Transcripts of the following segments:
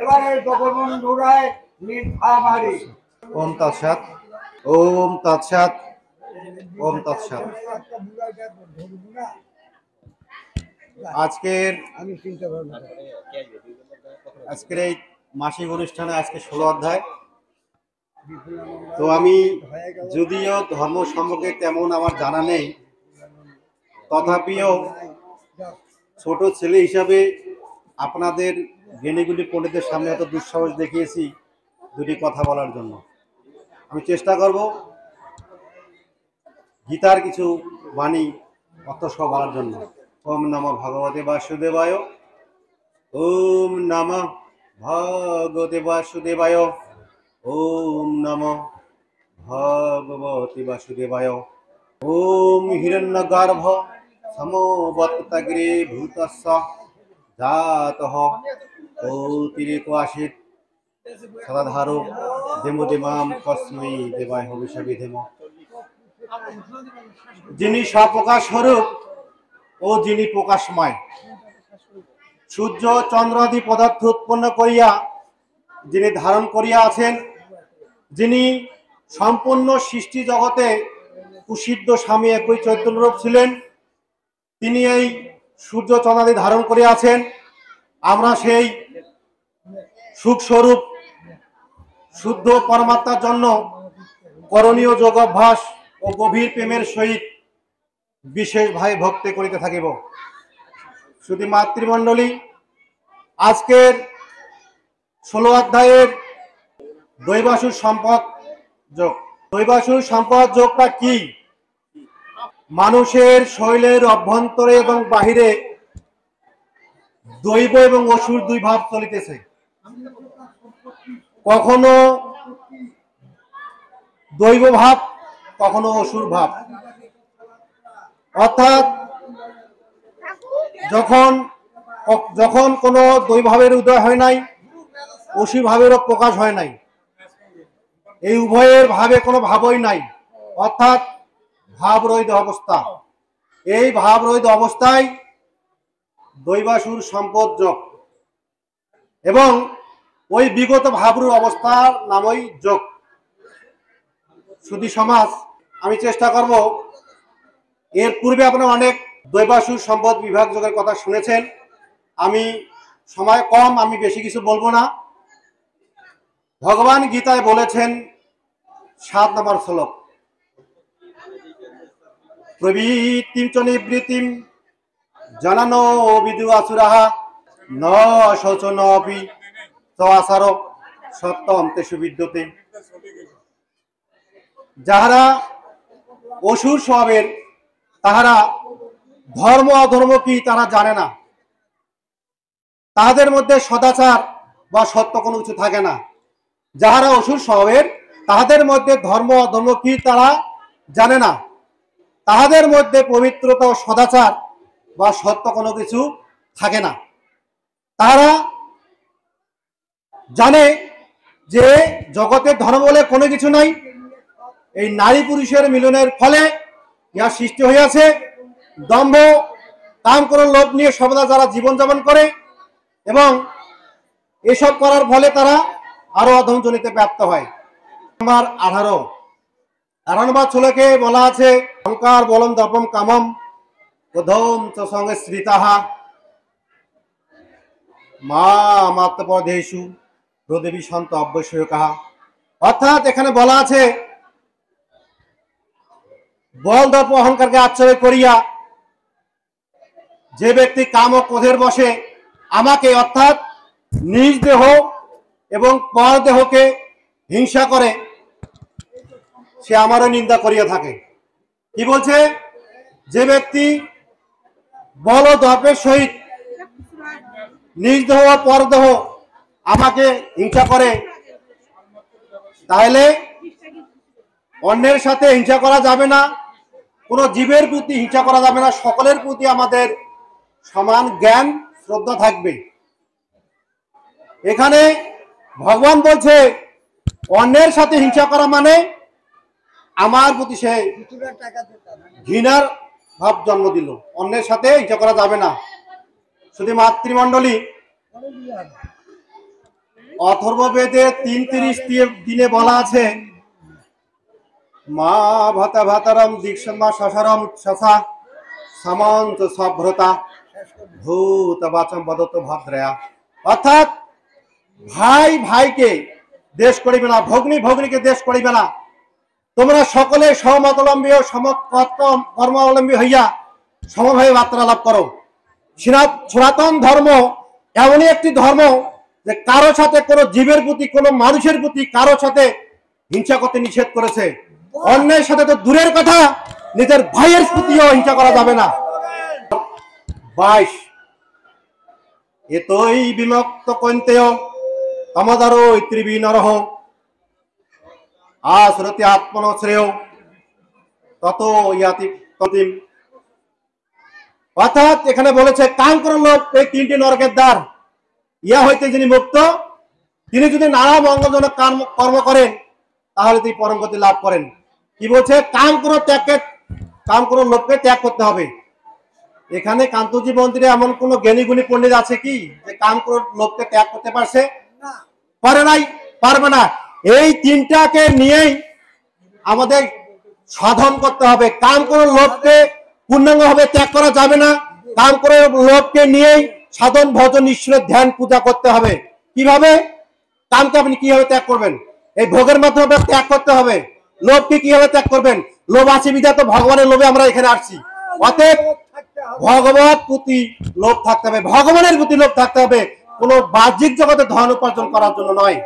এবারে জগবন্ধুরায় মিঠামারি। ওম তৎসৎ, ওম তৎসৎ, ওম তৎসৎ। আজকের এই মাসিক অনুষ্ঠানে আজকে 16 অধ্যায়। তো আমি যদিও ধর্ম সম্পর্কে তেমন আমার জানা নেই, তথাপিও ছোট ছেলে হিসাবে আপনাদের জ্ঞানীগুলি পণ্ডিতের সামনে এত দুঃসাহস দেখিয়েছি দুটি কথা বলার জন্য। আমি চেষ্টা করব গীতার কিছু বাণী অর্থসহ বলার জন্য। ওম নমঃ ভগবতে বাসুদেবায়, ওম নমঃ ভগবতে বাসুদেবায়, ওম নমঃ ভগবতে বাসুদেবায়। ওম হিরণ্যগর্ভ সমবত্তগ্রে ভূতস্য জাতঃ কৌতিরেকো আসিত সদাধারো দেমোদেমাম কস্मै দেবায় হবিষাবিধেম। যিনি স্বপ্রকাশ স্বরূপ ও যিনি প্রকাশময়, সূর্য চন্দ্রাদি পদার্থ উৎপন্ন করিয়া যিনি ধারণ করিয়া আছেন, যিনি সম্পূর্ণ সৃষ্টি জগতে কুসিদ্ধ স্বামী একই চৈতন্যরূপ ছিলেন, তিনি এই সূর্য চন্দ্রাদি ধারণ করিয়া আছেন। আমরা সেই সুখস্বরূপ শুদ্ধ পরমাত্মার জন্য করণীয় যোগ অভ্যাস ও গভীর প্রেমের সহিত বিশেষভাবে ভক্তি করিতে থাকিব। শুধু মাতৃমণ্ডলী, আজকের 16 অধ্যায়ের দৈবাসুর সম্পদ যোগ। দৈবাসুর সম্পদ যোগটা কি? মানুষের শরীরের অভ্যন্তরে এবং বাহিরে দৈব এবং অসুর দুই ভাব চলিতেছে। কখনো দৈব ভাব, কখনো অসুর ভাব। অর্থাৎ যখন কোনো দৈবভাবের উদয় হয় নাই, অসুর ভাবেরও প্রকাশ হয় নাই, এই উভয়ের ভাবে কোনো ভাবই নাই, অর্থাৎ ভাবরহিত অবস্থা। এই ভাবরহিত অবস্থায় দৈবাসুর সম্পদ যোগ, এবং ওই বিগত ভাবরূপ অবস্থার নামই যোগ। শুধু সমাজ, আমি চেষ্টা করব, এর পূর্বে আপনারা অনেক দৈবাসুর সম্পদ বিভাগ যোগের কথা শুনেছেন। আমি সময় কম, আমি বেশি কিছু বলবো না। ভগবান গীতায় বলেছেন 7 নম্বর শ্লোক, প্রবৃত্তিম চ নিবৃত্তিম জানানো বিদু আসুরাহ ন শোচনপি চ আসার সত্যম তেষু বিদ্যতে। যাহারা অসুর স্বভাবের, তাহারা ধর্ম অধর্ম কি তারা জানে না, তাহাদের মধ্যে সদাচার বা সত্য কোনো কিছু থাকে না। যাহারা অসুর স্বভাবের, তাহাদের মধ্যে ধর্ম অধর্ম কি তারা জানে না, তাহাদের মধ্যে পবিত্রতা ও সদাচার বা সত্য কোনো কিছু থাকে না। তারা জানে যে জগতের ধর্ম বলে কোনো কিছু নাই, এই নারী পুরুষের মিলনের ফলে ইহা সৃষ্টি হইয়াছে। দম্ভ কাম কোনো লোভ নিয়ে সর্বদা যারা জীবনযাপন করে, এবং এসব করার ফলে তারা আরো অধমজনিতে প্রাপ্ত হয়। নম্বর 18 নম্বর শ্লোকে বলা আছে, অহংকার বলম দর্পম কামম ক্রোধম চ সঙ্গে শ্রিতাহা মা মাত্রপদেশু প্রদেবী সন্ত অবশ্যই কাহা। অর্থাৎ এখানে বলা আছে, বল দর্প অহংকারকে আশ্রয় করিয়া যে ব্যক্তি কাম ও ক্রোধের বশে আমাকে, অর্থাৎ নিজ দেহ এবং পর দেহকে হিংসা করে, সে আমারও নিন্দা করিয়া থাকে। কি বলছে? যে ব্যক্তি বল ও দর্পের সহিত নিজ দেহ ও পর দেহ আমাকে হিংসা করে, তাহলে অন্যের সাথে হিংসা করা যাবে না, কোনো জীবের প্রতি হিংসা করা যাবে না, সকলের প্রতি আমাদের সমান জ্ঞান শ্রদ্ধা থাকবে। এখানে ভগবান বলছে অন্যের সাথে হিংসা করা মানে আমার প্রতি সে ঘৃণার ভাব জন্ম দিল। অন্যের সাথে হিংসা করা যাবে না। শুধু মাতৃমণ্ডলী, অথর্ববেদে ৩:৩০ দিনে বলা আছে, মা ভাতা ভাতারম দীক্ষা শশারম শশা সামন্ত সভ্রতা ভূত বাচম বদত ভদ্রয়া। অর্থাৎ ভাই ভাইকে দেশ করিবে না, ভগ্নী ভগ্নীকে দেশ করিবে না। তোমরা সকলে সমমতাবলম্বী ও কর্মাবলম্বী হইয়া সমভাবে বার্তালাপ করো। সনাতন ধর্ম এমনই একটি ধর্ম যে কারো সাথে কোনো জীবের প্রতি, কোনো মানুষের প্রতি কারো সাথে হিংসা করতে নিষেধ করেছে। অন্যের সাথে তো দূরের কথা, নিজের ভাইয়ের প্রতিও হিংসা করা যাবে না। 22 এতই বিমুক্ত কন্তেয় তমদারো ত্রিবি নরহ আশ্রতি আত্মন শ্রেয় তত ইয়াতি ততিম। অর্থাৎ এখানে বলেছে কাম করার লোক এই 3টি নরকের দ্বার, ইয়া হইতে যিনি মুক্ত, তিনি যদি নানা মঙ্গলজনক কর্ম করেন তাহলে তিনি পরম গতি লাভ করেন। কি বলছে? কাম করো লোককে ত্যাগ করতে হবে। এখানে কান্তজি মন্দিরে এমন কোন জ্ঞানী গুণী পণ্ডিত আছে কি যে কাম করো লোককে ত্যাগ করতে পারছে? পারে নাই, পারবে না। এই 3টাকে নিয়েই আমাদের সাধন করতে হবে। কাম করো লোককে পূর্ণাঙ্গ ভাবে ত্যাগ করা যাবে না। কাম করে লোককে নিয়েই সাধন ভজন ঈশ্বরের ধ্যান পূজা করতে হবে। কিভাবে? কামকে আপনি কিভাবে ত্যাগ করবেন? এই ভোগের মাধ্যমে ত্যাগ করতে হবে। লোভকে কিভাবে ত্যাগ করবেন? লোভ আছে বিধায় তো ভগবানের লোভে আমরা এখানে আসছি। অতএব ভগবত প্রতি লোভ থাকতে হবে, ভগবানের প্রতি লোভ থাকতে হবে, কোন বাহ্যিক জগতে ধন উপার্জন করার জন্য নয়।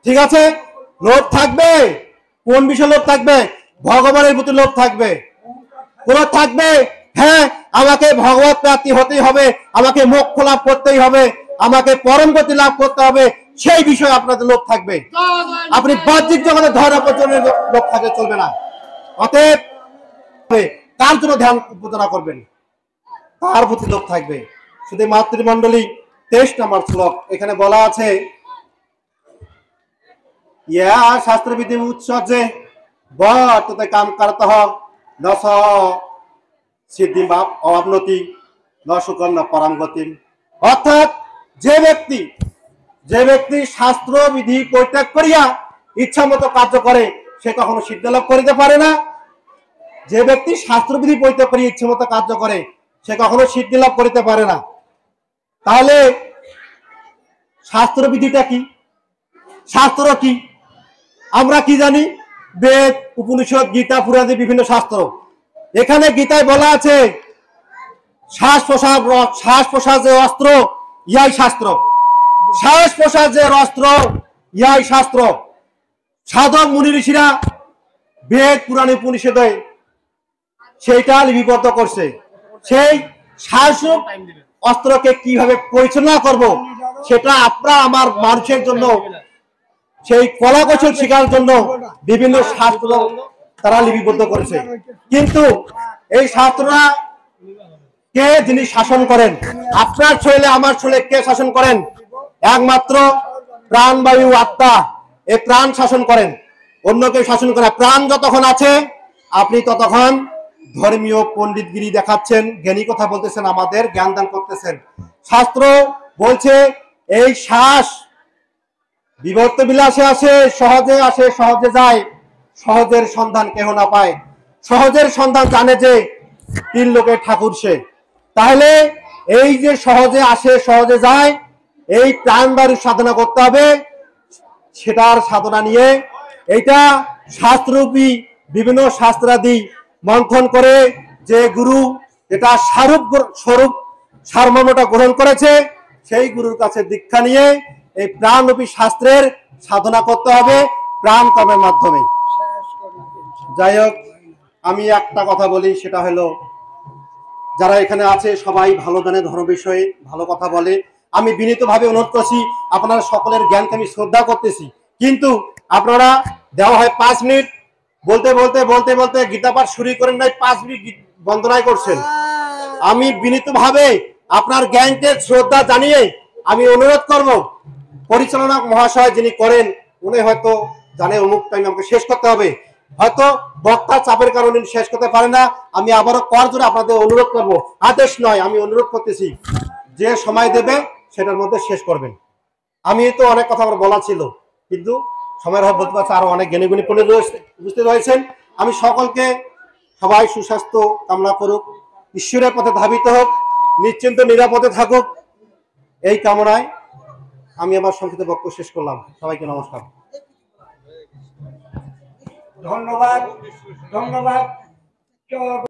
ঠিক আছে? লোভ থাকবে, কোন বিষয়ে লোভ থাকবে? ভগবানের প্রতি লোভ থাকবে। কোন থাকবে, হ্যাঁ আমাকে ভগবত প্রাপ্তি হতেই হবে, আমাকে মোক্ষ লাভ করতেই হবে, আমাকে পরম গতি লাভ করতে হবে, সেই বিষয়ে আপনাদের লোভ থাকবে। আপনি বাহ্যিক জগতে ধন উপার্জনের লোভ থাকলে চলবে না। অতএব তার জন্য ধ্যান উপাসনা করবেন, তার প্রতি লোভ থাকবে। শুধু মাতৃমণ্ডলী 23 নম্বর শ্লোক এখানে বলা আছে, ইয়া শাস্ত্রবিধি উৎসর্গে বর্ততে কাম করতঃ ন স সিদ্ধি অবনতি ন সুকম ন পরম গতিম। অর্থাৎ যে ব্যক্তি শাস্ত্র বিধি পরিত্যাগ করিয়া ইচ্ছা মতো কার্য করে সে কখনো সিদ্ধি লাভ করিতে পারে না। যে ব্যক্তি শাস্ত্র বিধি পরিত্যাগ করিয়া ইচ্ছা মতো কার্য করে সে কখনো সিদ্ধি লাভ করিতে পারে না। তাহলে শাস্ত্র বিধিটা কি? শাস্ত্র কি আমরা কি জানি? বেদ, উপনিষদ, গীতা, পুরাণে বিভিন্ন শাস্ত্র। এখানে গীতায় বলা আছে শ্বাস প্রশ্বাস যে অস্ত্র ইয়াই শাস্ত্র। শ্বাস প্রশ্বাস যে অস্ত্র ইয়াই শাস্ত্র। সাধক মুনি ঋষিরা বেদ, পুরাণ, উপনিষদে সেইটা লিপিবদ্ধ করছে। সেই শ্বাস অস্ত্রকে কিভাবে পরিচালনা করব সেটা আপনার আমার মানুষের জন্য, সেই কলা কৌশল শেখার জন্য বিভিন্ন শাস্ত্র তারা লিপিবদ্ধ করেছে। কিন্তু এই শাস্ত্ররা কে যিনি শাসন করেন? আপনার শরীরে আমার শরীরে কে শাসন করেন? একমাত্র প্রাণ, বায়ু, আত্মা। এই প্রাণ শাসন করেন, অন্য কেউ শাসন করে? প্রাণ যতক্ষণ আছে আপনি ততক্ষণ ধর্মীয় পণ্ডিতগিরি দেখাচ্ছেন, জ্ঞানী কথা বলতেছেন, আমাদের জ্ঞান দান করতেছেন। শাস্ত্র বলছে এই শ্বাস বিবর্ত বিলাসে আসে, সহজে যায়, সহজের সন্ধান কেহ না পায়। সহজের সন্ধান জানে যে 3 লোকের ঠাকুর সে। তাহলে এই যে সহজে আসে সহজে যায়, এই প্রাণ বায়ু সাধনা করতে হবে। সেটার সাধনা নিয়ে এইটা শাস্ত্ররূপী বিভিন্ন শাস্ত্রাদি মন্থন করে যে গুরু এটা স্বরূপ সারমর্মটা গ্রহণ করেছে, সেই গুরুর কাছে দীক্ষা নিয়ে এই প্রাণরূপী শাস্ত্রের সাধনা করতে হবে প্রাণ কর্মের মাধ্যমে। যাই হোক, আমি একটা কথা বলি, সেটা হলো যারা এখানে আছে সবাই ভালো জানে, ধর্ম বিষয়ে ভালো কথা বলে। আমি বিনীতভাবে অনুরোধ করছি, আপনারা সকলের জ্ঞানকে আমি শ্রদ্ধা করতেছি, কিন্তু আপনারা দেওয়া হয় 5 মিনিট, বলতে বলতে বলতে বলতে গীতা পাঠ শুরু করেন নাই, 5 মিনিট বন্দনায় করছেন। আমি বিনীতভাবে আপনার জ্ঞানকে শ্রদ্ধা জানিয়ে আমি অনুরোধ করব, পরিচালনা মহাশয় যিনি করেন উনি হয়তো জানে অমুক টাইম আমাকে শেষ করতে হবে, হয়তো বক্তার চাপের কারণে শেষ করতে পারে না। আমি আবারও কর জোরে আপনাদের অনুরোধ করব, আদেশ নয়, আমি অনুরোধ করতেছি, যে সময় দেবে সেটার মধ্যে শেষ করবেন। আমি তো অনেক কথা আমার বলা ছিল, কিন্তু সময়ের অভাব বলতে পারছি, আরো অনেক জ্ঞানী গুণী পণ্ডিত উপস্থিত হয়েছেন। আমি সকলকে, সবাই সুস্বাস্থ্য কামনা করুক, ঈশ্বরের পথে ধাবিত হোক, নিশ্চিন্ত নিরাপদে থাকুক, এই কামনায় আমি আমার সংক্ষিপ্ত বক্তব্য শেষ করলাম। সবাইকে নমস্কার। ধন্যবাদ।